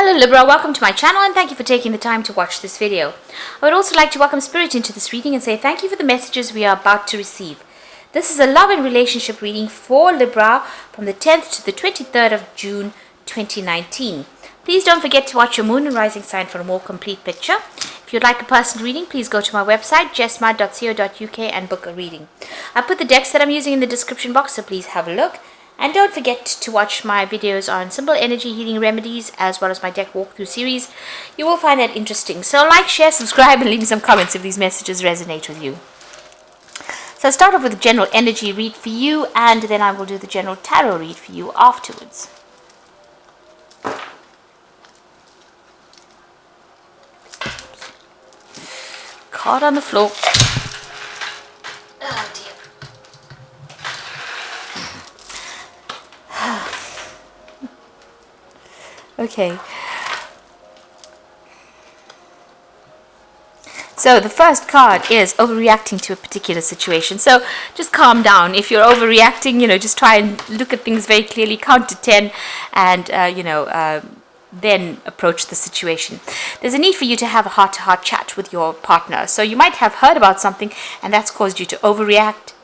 Hello Libra, welcome to my channel and thank you for taking the time to watch this video. I would also like to welcome Spirit into this reading and say thank you for the messages we are about to receive. This is a love and relationship reading for Libra from the 10th to the 23rd of June 2019. Please don't forget to watch your moon and rising sign for a more complete picture. If you'd like a personal reading, please go to my website jessma.co.uk and book a reading. I put the decks that I'm using in the description box, so please have a look. And don't forget to watch my videos on simple energy healing remedies as well as my deck walkthrough series. You will find that interesting. So like, share, subscribe and leave me some comments if these messages resonate with you. So I'll start off with a general energy read for you and then I will do the general tarot read for you afterwards. Card on the floor. Oh dear. Okay. So the first card is overreacting to a particular situation. So just calm down. If you're overreacting, just try and look at things very clearly, count to 10 and, then approach the situation. There's a need for you to have a heart-to-heart chat with your partner. So you might have heard about something and that's caused you to overreact.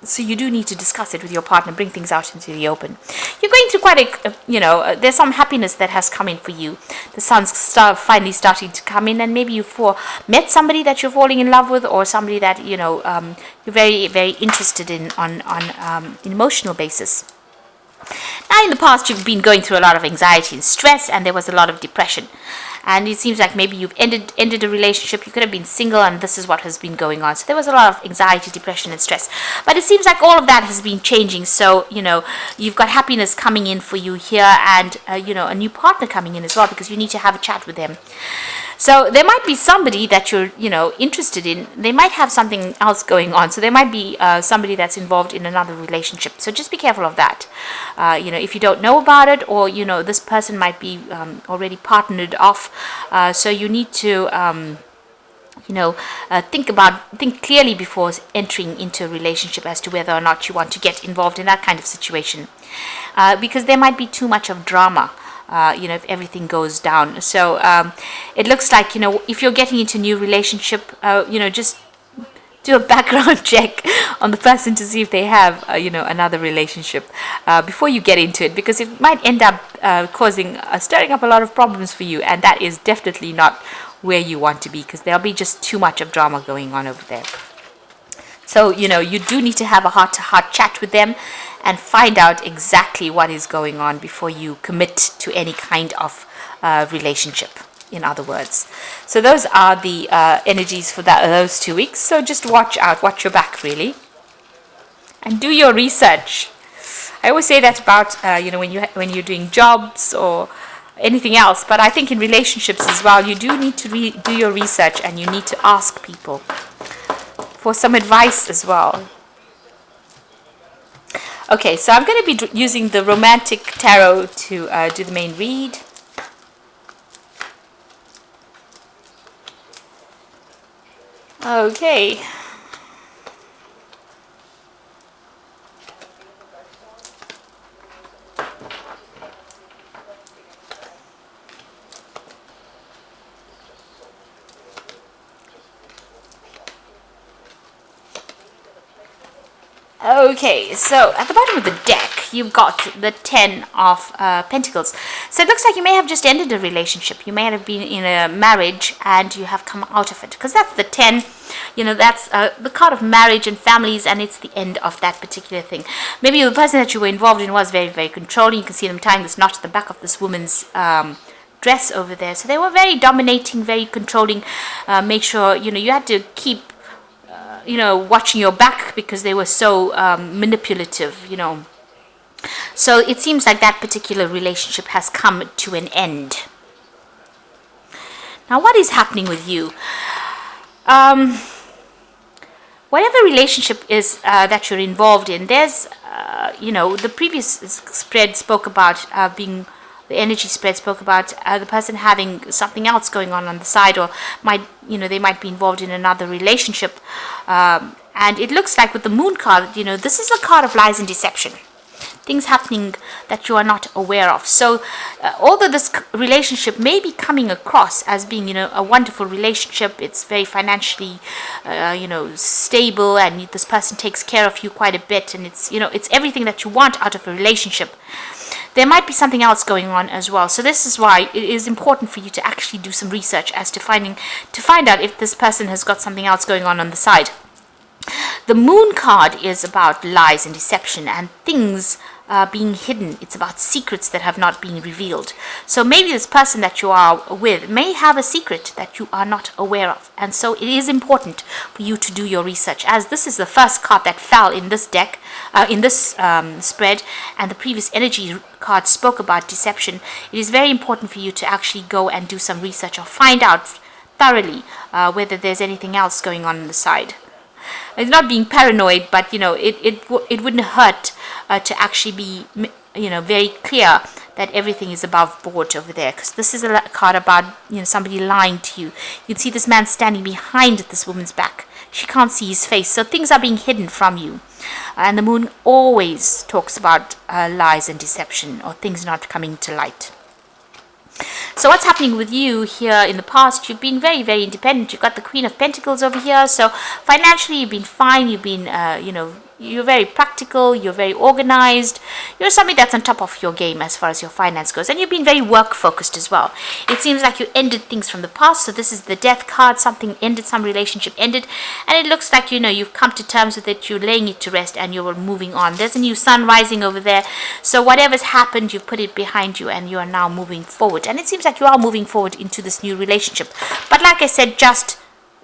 So you do need to discuss it with your partner, bring things out into the open. You're going through quite there's some happiness that has come in for you. The sun's finally starting to come in, and maybe you've met somebody that you're falling in love with, or somebody that, you're very, very interested in on an emotional basis. Now, in the past, you've been going through a lot of anxiety and stress, and there was a lot of depression. And it seems like maybe you've ended a relationship. You could have been single, and this is what has been going on. So there was a lot of anxiety, depression, and stress. But it seems like all of that has been changing. So, you've got happiness coming in for you here, and, a new partner coming in as well, because you need to have a chat with them. So there might be somebody that you're, interested in. They might have something else going on. So there might be somebody that's involved in another relationship. So just be careful of that. If you don't know about it, or, this person might be already partnered off. So you need to, think clearly before entering into a relationship as to whether or not you want to get involved in that kind of situation. Because there might be too much of drama. If everything goes down. So it looks like, if you're getting into a new relationship, just do a background check on the person to see if they have, another relationship before you get into it, because it might end up stirring up a lot of problems for you, and that is definitely not where you want to be, because there'll be just too much of drama going on over there. So, you do need to have a heart-to-heart chat with them and find out exactly what is going on before you commit to any kind of relationship, in other words. So those are the energies for those 2 weeks. So just watch out, watch your back, really. And do your research. I always say that about, when you're doing jobs or anything else. But I think in relationships as well, you do need to do your research, and you need to ask people for some advice as well. Okay, so I'm going to be using the Romantic Tarot to do the main read. Okay. Okay, so at the bottom of the deck, you've got the 10 of Pentacles. So it looks like you may have just ended a relationship. You may have been in a marriage and you have come out of it. Because that's the 10, that's the card of marriage and families, and it's the end of that particular thing. Maybe the person that you were involved in was very, very controlling. You can see them tying this knot at the back of this woman's dress over there. So they were very dominating, very controlling. Make sure, you had to keep watching your back because they were so manipulative, So it seems like that particular relationship has come to an end. Now, what is happening with you? Whatever relationship is that you're involved in, there's, the previous spread spoke about the energy spread spoke about the person having something else going on the side, or they might be involved in another relationship. And it looks like with the Moon card, this is a card of lies and deception. things happening that you are not aware of. So although this relationship may be coming across as being, a wonderful relationship, it's very financially, stable, and this person takes care of you quite a bit, and it's everything that you want out of a relationship, there might be something else going on as well. So this is why it is important for you to actually do some research as to find out if this person has got something else going on the side. The Moon card is about lies and deception and things being hidden. It's about secrets that have not been revealed. So maybe this person that you are with may have a secret that you are not aware of. And so it is important for you to do your research, as this is the first card that fell in this deck, in this spread, and the previous energy card spoke about deception. It is very important for you to actually go and do some research or find out thoroughly whether there's anything else going on the side. It's not being paranoid, but it wouldn't hurt to actually be very clear that everything is above board over there, because this is a card about somebody lying to you. You can see this man standing behind this woman's back. She can't see his face, so things are being hidden from you. And the Moon always talks about lies and deception, or things not coming to light. So what's happening with you here in the past? You've been very, very independent. You've got the Queen of Pentacles over here. So financially, you've been fine. You've been, you're very practical. You're very organized. You're somebody that's on top of your game as far as your finance goes. And you've been very work focused as well. It seems like you ended things from the past. So this is the Death card. Something ended, some relationship ended. And it looks like, you've come to terms with it. You're laying it to rest and you're moving on. There's a new sun rising over there. So whatever's happened, you've put it behind you and you are now moving forward. And it seems like you are moving forward into this new relationship. But like I said, just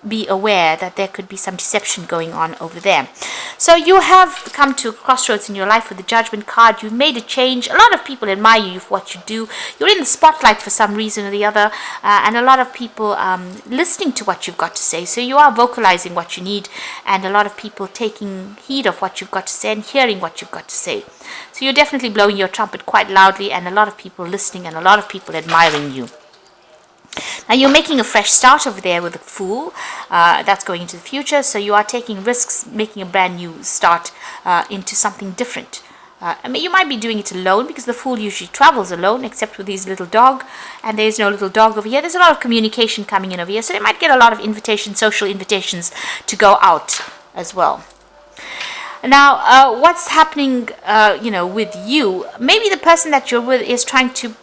be aware that there could be some deception going on over there. So you have come to a crossroads in your life with the Judgment card. You've made a change. A lot of people admire you for what you do. You're in the spotlight for some reason or the other, and a lot of people listening to what you've got to say. So you are vocalizing what you need, and a lot of people taking heed of what you've got to say and hearing what you've got to say. So you're definitely blowing your trumpet quite loudly, and a lot of people listening and a lot of people admiring you. Now you're making a fresh start over there with the Fool. That's going into the future. So you are taking risks, making a brand new start into something different. You might be doing it alone, because the Fool usually travels alone, except with his little dog. And there's no little dog over here. There's a lot of communication coming in over here. So they might get a lot of invitations, social invitations to go out as well. Now, what's happening, with you? Maybe the person that you're with is trying to,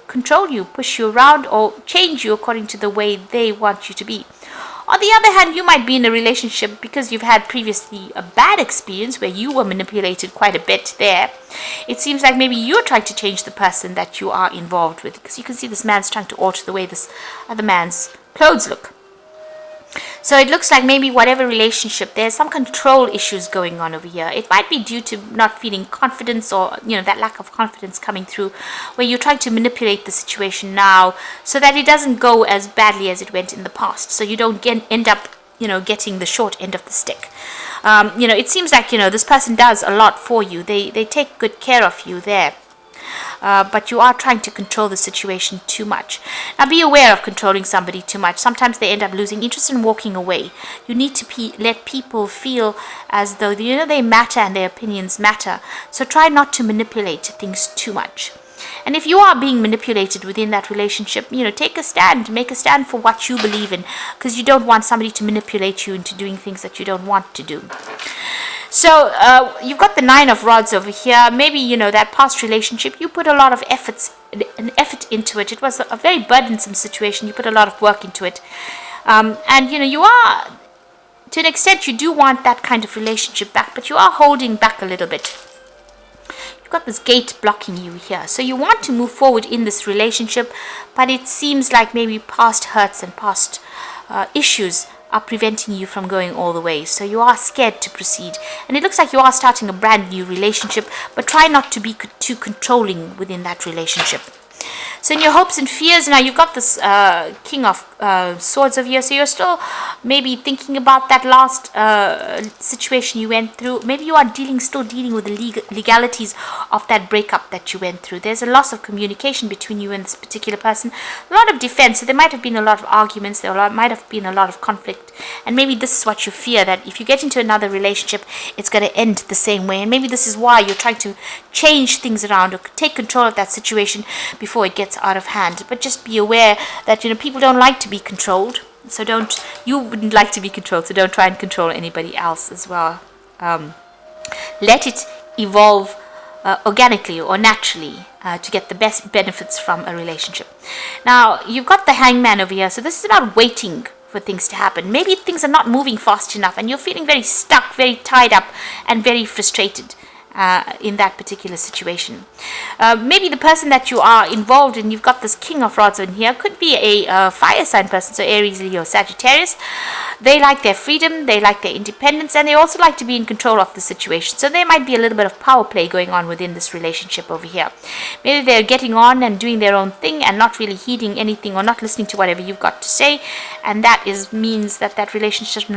control you, push you around, or change you according to the way they want you to be. On the other hand, you might be in a relationship because you've had previously a bad experience where you were manipulated quite a bit there. It seems like maybe you're trying to change the person that you are involved with, because you can see this man's trying to alter the way this other man's clothes look. So it looks like maybe whatever relationship, there's some control issues going on over here. It might be due to not feeling confidence, or, that lack of confidence coming through, where you're trying to manipulate the situation now so that it doesn't go as badly as it went in the past. So you don't end up, getting the short end of the stick. It seems like, this person does a lot for you. They take good care of you there. But you are trying to control the situation too much. Now be aware of controlling somebody too much. Sometimes they end up losing interest and walking away. You need to let people feel as though they matter and their opinions matter. So try not to manipulate things too much. And if you are being manipulated within that relationship, take a stand, make a stand for what you believe in, because you don't want somebody to manipulate you into doing things that you don't want to do. So you've got the Nine of Rods over here. Maybe, that past relationship, you put a lot of effort into it. It was a very burdensome situation. You put a lot of work into it. And, you are, to an extent, you do want that kind of relationship back, but you are holding back a little bit. You've got this gate blocking you here. So you want to move forward in this relationship, but it seems like maybe past hurts and past issues are preventing you from going all the way. So you are scared to proceed. And it looks like you are starting a brand new relationship, but try not to be too controlling within that relationship. So in your hopes and fears, now you've got this King of Swords over here. So you're still maybe thinking about that last situation you went through. Maybe you are still dealing with the legalities of that breakup that you went through. There's a loss of communication between you and this particular person, a lot of defense. So there might have been a lot of arguments, might have been a lot of conflict, and maybe this is what you fear, that if you get into another relationship, it's going to end the same way. And maybe this is why you're trying to change things around or take control of that situation before it gets out of hand. But just be aware that, people don't like to be controlled. So you wouldn't like to be controlled, so don't try and control anybody else as well. Let it evolve organically or naturally to get the best benefits from a relationship. Now, you've got the Hangman over here, so this is about waiting for things to happen. Maybe things are not moving fast enough and you're feeling very stuck, very tied up, and very frustrated in that particular situation. Maybe the person that you are involved in, you've got this King of Rods in here, could be a fire sign person, so Aries, Leo, Sagittarius. They like their freedom, they like their independence, and they also like to be in control of the situation. So there might be a little bit of power play going on within this relationship over here. Maybe they're getting on and doing their own thing and not really heeding anything or not listening to whatever you've got to say, and that means that relationship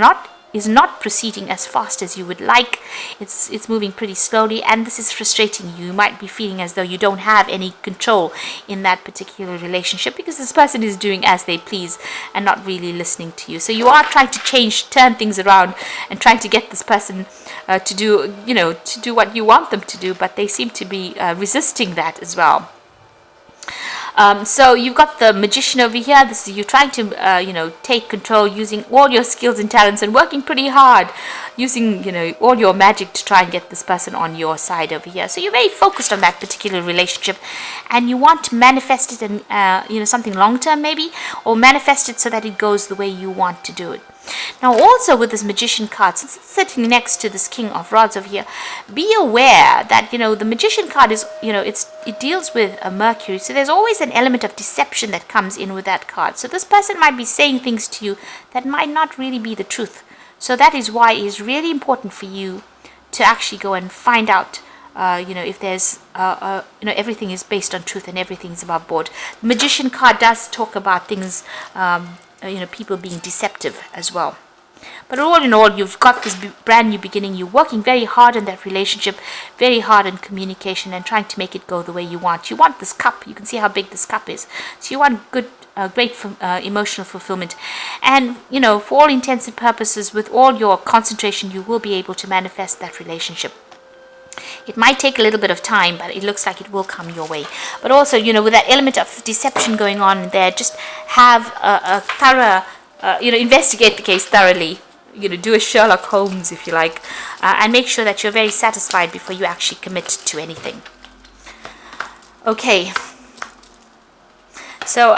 is not proceeding as fast as you would like. It's moving pretty slowly, and this is frustrating you. You might be feeling as though you don't have any control in that particular relationship because this person is doing as they please and not really listening to you. So you are trying to turn things around and trying to get this person to do what you want them to do, but they seem to be resisting that as well. So you've got the Magician over here. This is you trying to, take control using all your skills and talents and working pretty hard, using, all your magic to try and get this person on your side over here. So you're very focused on that particular relationship, and you want to manifest it in, something long term maybe, or manifest it so that it goes the way you want to do it. Now, also with this Magician card, since it's sitting next to this King of Rods over here, be aware that, the Magician card is, it deals with a Mercury. So there's always an element of deception that comes in with that card. So this person might be saying things to you that might not really be the truth. So that is why it is really important for you to actually go and find out, if there's, everything is based on truth and everything is above board. The Magician card does talk about things, people being deceptive as well. But all in all, you've got this brand new beginning. You're working very hard in that relationship, very hard in communication, and trying to make it go the way you want. You want this cup. You can see how big this cup is. So you want great emotional fulfillment. And, for all intents and purposes, with all your concentration, you will be able to manifest that relationship. It might take a little bit of time, but it looks like it will come your way. But also, with that element of deception going on there, just have a thorough, investigate the case thoroughly. Do a Sherlock Holmes, if you like, and make sure that you're very satisfied before you actually commit to anything. Okay. So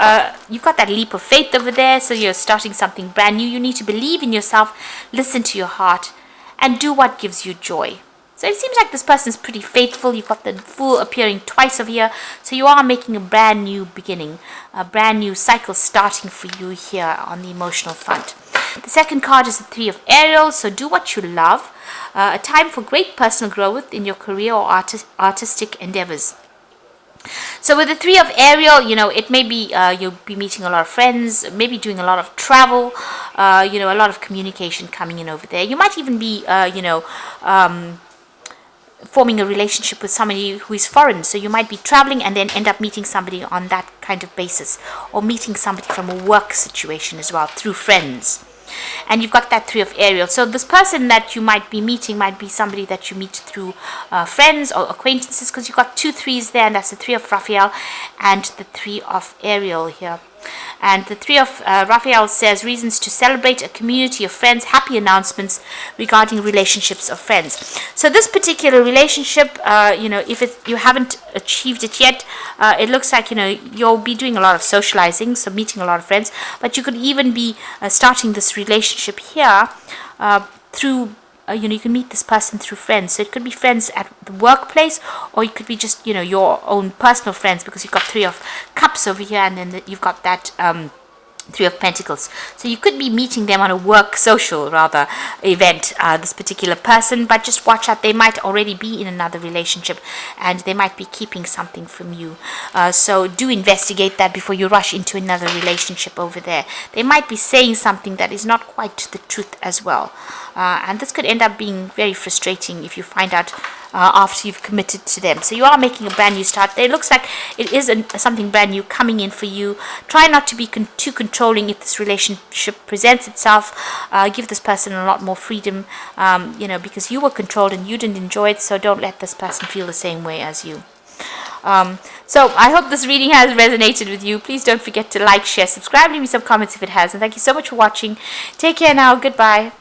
you've got that leap of faith over there, so you're starting something brand new. You need to believe in yourself, listen to your heart, and do what gives you joy. So it seems like this person is pretty faithful. You've got the Fool appearing twice over here. So you are making a brand new beginning, a brand new cycle starting for you here on the emotional front. The second card is the Three of Ariel. So do what you love. A time for great personal growth in your career or artistic endeavors. So with the Three of Ariel, it may be you'll be meeting a lot of friends, maybe doing a lot of travel, a lot of communication coming in over there. You might even be, forming a relationship with somebody who is foreign. So you might be traveling and then end up meeting somebody on that kind of basis, or meeting somebody from a work situation as well through friends. And you've got that Three of Ariel. So this person that you might be meeting might be somebody that you meet through friends or acquaintances, because you've got 2 threes there, and that's the Three of Raphael and the Three of Ariel here. And the Three of Raphael says reasons to celebrate a community of friends, happy announcements regarding relationships of friends. So this particular relationship, if you haven't achieved it yet, it looks like, you'll be doing a lot of socializing, so meeting a lot of friends, but you could even be starting this relationship here through you can meet this person through friends. So it could be friends at the workplace, or it could be just, your own personal friends, because you've got Three of Cups over here, and then you've got that Three of Pentacles. So you could be meeting them on a work, social rather, event, this particular person, but just watch out. They might already be in another relationship and they might be keeping something from you. So do investigate that before you rush into another relationship over there. They might be saying something that is not quite the truth as well. And this could end up being very frustrating if you find out after you've committed to them. So you are making a brand new start. It looks like it is something brand new coming in for you. Try not to be too controlling if this relationship presents itself. Give this person a lot more freedom, because you were controlled and you didn't enjoy it. So don't let this person feel the same way as you. So I hope this reading has resonated with you. Please don't forget to like, share, subscribe, leave me some comments if it has. And thank you so much for watching. Take care now. Goodbye.